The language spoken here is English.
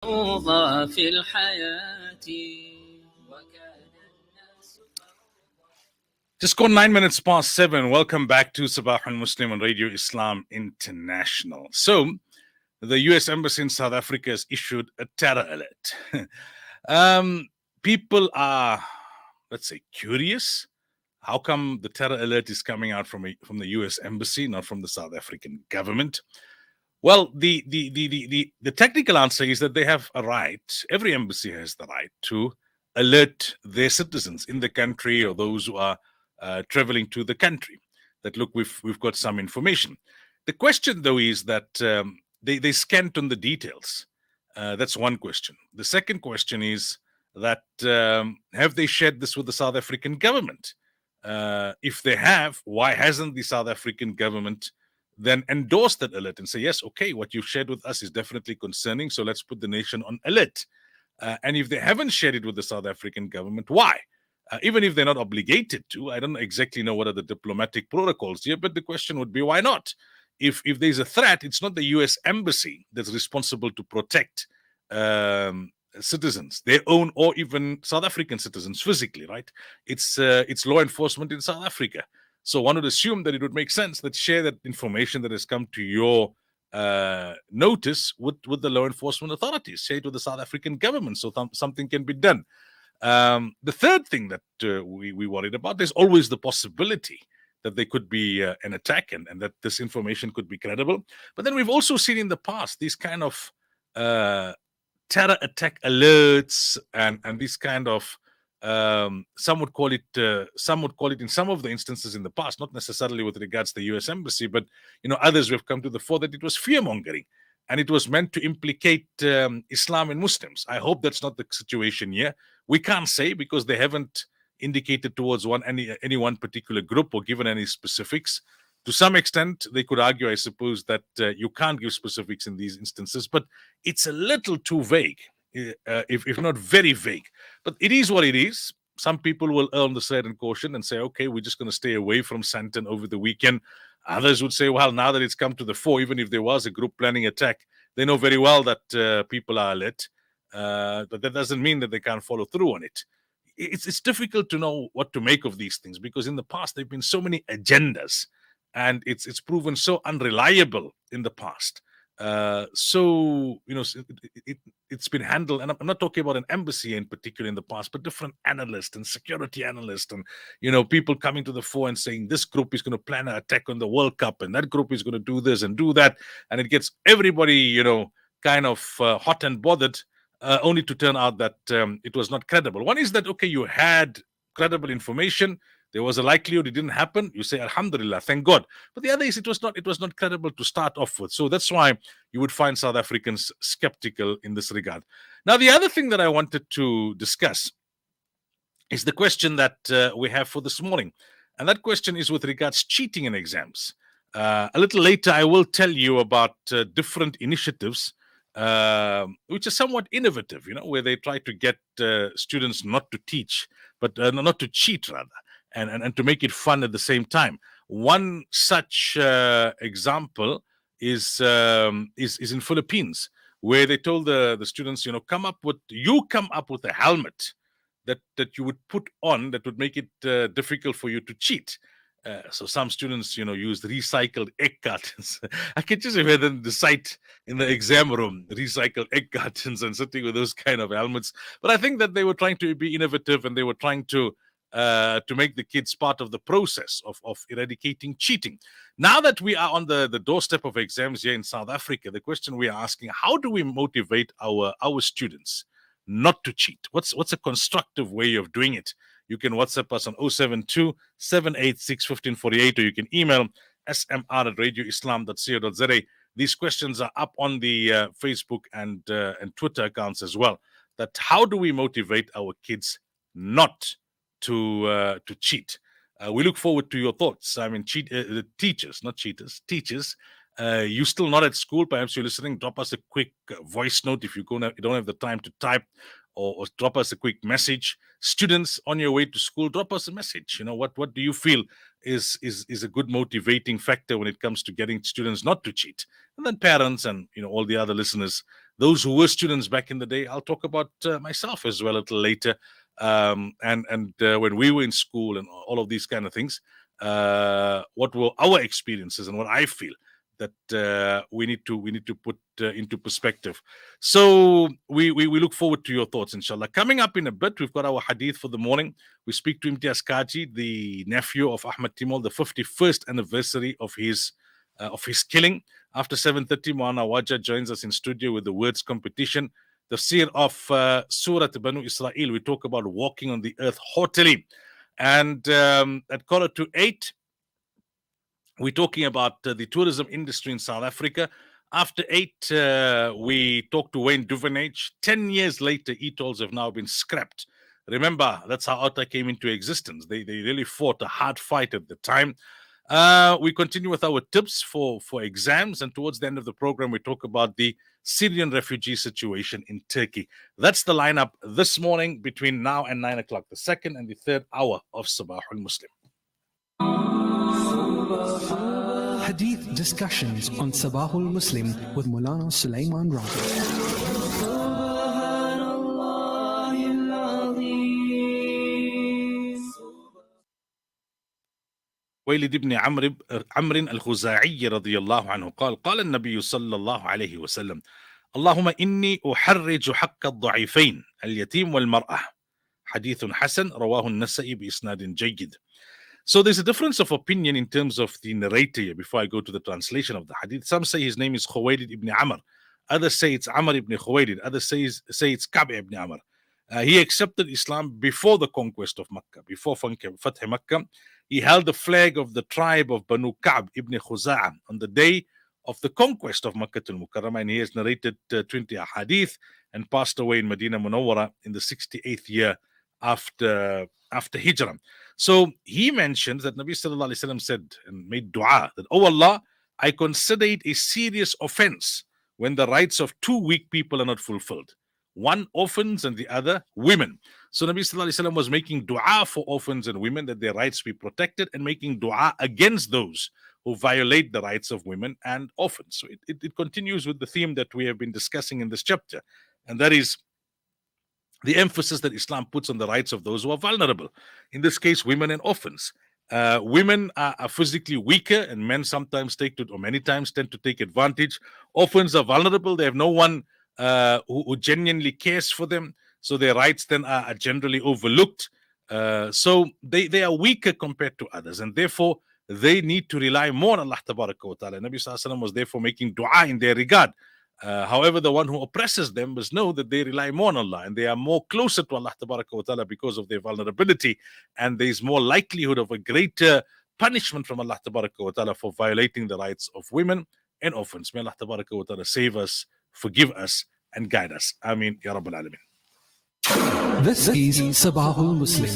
في الحياة. Just gone 9 minutes past 7. Welcome back to Sabahul Muslim on Radio Islam International. So, the U.S. Embassy in South Africa has issued a terror alert. People are, let's say, curious. How come the terror alert is coming out from the U.S. Embassy, not from the South African government? Well, the technical answer is that they have a right. Every embassy has the right to alert their citizens in the country or those who are traveling to the country that look, we've got some information. The question though is that they scant on the details. That's one question. The second question is that have they shared this with the South African government? If they have, why hasn't the South African government then endorse that alert and say, yes, okay, what you've shared with us is definitely concerning, so let's put the nation on alert. And if they haven't shared it with the South African government, why? Even if they're not obligated to, I don't exactly know what are the diplomatic protocols here, but the question would be, why not? If there's a threat, it's not the U.S. Embassy that's responsible to protect citizens, their own or even South African citizens physically, right? It's law enforcement in South Africa. So one would assume that it would make sense that share that information that has come to your notice with the law enforcement authorities, share it with the South African government so something can be done. The third thing that we worried about, there's always the possibility that there could be an attack and that this information could be credible. But then we've also seen in the past these kind of terror attack alerts and these kind of some would call it in some of the instances in the past, not necessarily with regards to the U.S. Embassy, but others who have come to the fore, that it was fear mongering and it was meant to implicate Islam and Muslims. I hope that's not the situation here. We can't say because they haven't indicated towards any one particular group or given any specifics. To some extent, they could argue, I suppose, that you can't give specifics in these instances, but it's a little too vague, if not very vague. But it is what it is. Some people will err on the side and caution and say, okay, we're just going to stay away from Sandton over the weekend. Others would say, well, now that it's come to the fore, even if there was a group planning attack, they know very well that people are alert. But that doesn't mean that they can't follow through on it. It's difficult to know what to make of these things because in the past there have been so many agendas and it's proven so unreliable in the past. So it's been handled, and I'm not talking about an embassy in particular in the past, but different analysts and security analysts and people coming to the fore and saying this group is going to plan an attack on the World Cup and that group is going to do this and do that, and it gets everybody kind of hot and bothered, only to turn out that it was not credible. One is that, okay, you had credible information, there was a likelihood it didn't happen, you say alhamdulillah, thank God. But the other is it was not credible to start off with. So that's why you would find South Africans skeptical in this regard. Now, the other thing that I wanted to discuss is the question that we have for this morning, and that question is with regards cheating in exams. A little later I will tell you about different initiatives which are somewhat innovative, where they try to get students not to teach, but not to cheat rather, and to make it fun at the same time. One such example is in Philippines, where they told the students, come up with a helmet that you would put on that would make it difficult for you to cheat. So some students, used recycled egg cartons. I can just imagine the sight in the exam room, recycled egg cartons and sitting with those kind of helmets. But I think that they were trying to be innovative and they were trying to make the kids part of the process of eradicating cheating. Now that we are on the doorstep of exams here in South Africa, the question we are asking, how do we motivate our students not to cheat? What's a constructive way of doing it? You can WhatsApp us on 072 786 1548, or you can email smr@radioislam.co.za. These questions are up on the Facebook and Twitter accounts as well. That how do we motivate our kids not to cheat? We look forward to your thoughts. I mean, teachers, not cheaters, teachers. You're still not at school, perhaps you're listening, drop us a quick voice note if you don't have the time to type, or drop us a quick message. Students on your way to school, drop us a message. What do you feel is a good motivating factor when it comes to getting students not to cheat? And then parents and all the other listeners, those who were students back in the day. I'll talk about myself as well a little later, and when we were in school and all of these kind of things. What were our experiences and what I feel that we need to put into perspective. So we look forward to your thoughts, inshallah. Coming up in a bit, we've got our hadith for the morning. We speak to Imtiaz Kaji, the nephew of Ahmad Timol, the 51st anniversary of his killing. After 7:30, Maana Waja joins us in studio with the words competition. The seer of Surah Banu Israel. We talk about walking on the earth haughtily. And at 7:45, we're talking about the tourism industry in South Africa. After 8, we talk to Wayne Duvenage. 10 years later, e-tolls have now been scrapped. Remember, that's how OUTA came into existence. They really fought a hard fight at the time. We continue with our tips for exams. And towards the end of the program, we talk about the Syrian refugee situation in Turkey. That's the lineup this morning between now and 9 o'clock, the second and the third hour of Sabahul Muslim. Hadith Discussions on Sabahul Muslim with Maulana Sulaimaan Ravat. وليد بن عمرو الخزاعي رضي الله عنه قال النبي صلى الله عليه وسلم اللهم إني أحرج حق الضعيفين اليتيم والمرأة. حديث حسن رواه النسائي بإسناد جيد. So there's a difference of opinion in terms of the narrator here before I go to the translation of the hadith. Some say his name is Khuwaylid ibn Amr. Others say it's Amr ibn Khuwaylid. Others say it's Ka'b ibn Amr. He accepted Islam before the conquest of Makkah, before Fath Makkah. He held the flag of the tribe of Banu Ka'b ibn Khuza'ah on the day of the conquest of Makkah al-Mukarramah, and he has narrated 20 hadith and passed away in Medina Munawwara in the 68th year after Hijrah. So he mentions that Nabi Sallallahu Alaihi Wasallam said and made dua that, "Oh Allah, I consider it a serious offense when the rights of two weak people are not fulfilled. One orphans and the other women." So Nabi Sallallahu Alaihi Wasallam was making dua for orphans and women that their rights be protected, and making dua against those who violate the rights of women and orphans. So it continues with the theme that we have been discussing in this chapter, and that is the emphasis that Islam puts on the rights of those who are vulnerable. In this case, women and orphans. Women are physically weaker, and men sometimes or many times tend to take advantage. Orphans are vulnerable. They have no one who genuinely cares for them. So their rights then are generally overlooked. So they are weaker compared to others, and therefore they need to rely more on Allah Tabaraka wa Ta'ala. Nabi Sallallahu Alaihi Wasallam was therefore making dua in their regard. However, the one who oppresses them must know that they rely more on Allah, and they are more closer to Allah Tabaraka wa Ta'ala because of their vulnerability, and there is more likelihood of a greater punishment from Allah Tabaraka wa Ta'ala for violating the rights of women and orphans. May Allah Tabaraka wa Ta'ala save us, forgive us, and guide us. Ameen Ya Rabbal Alameen. This is Sabahul Muslim.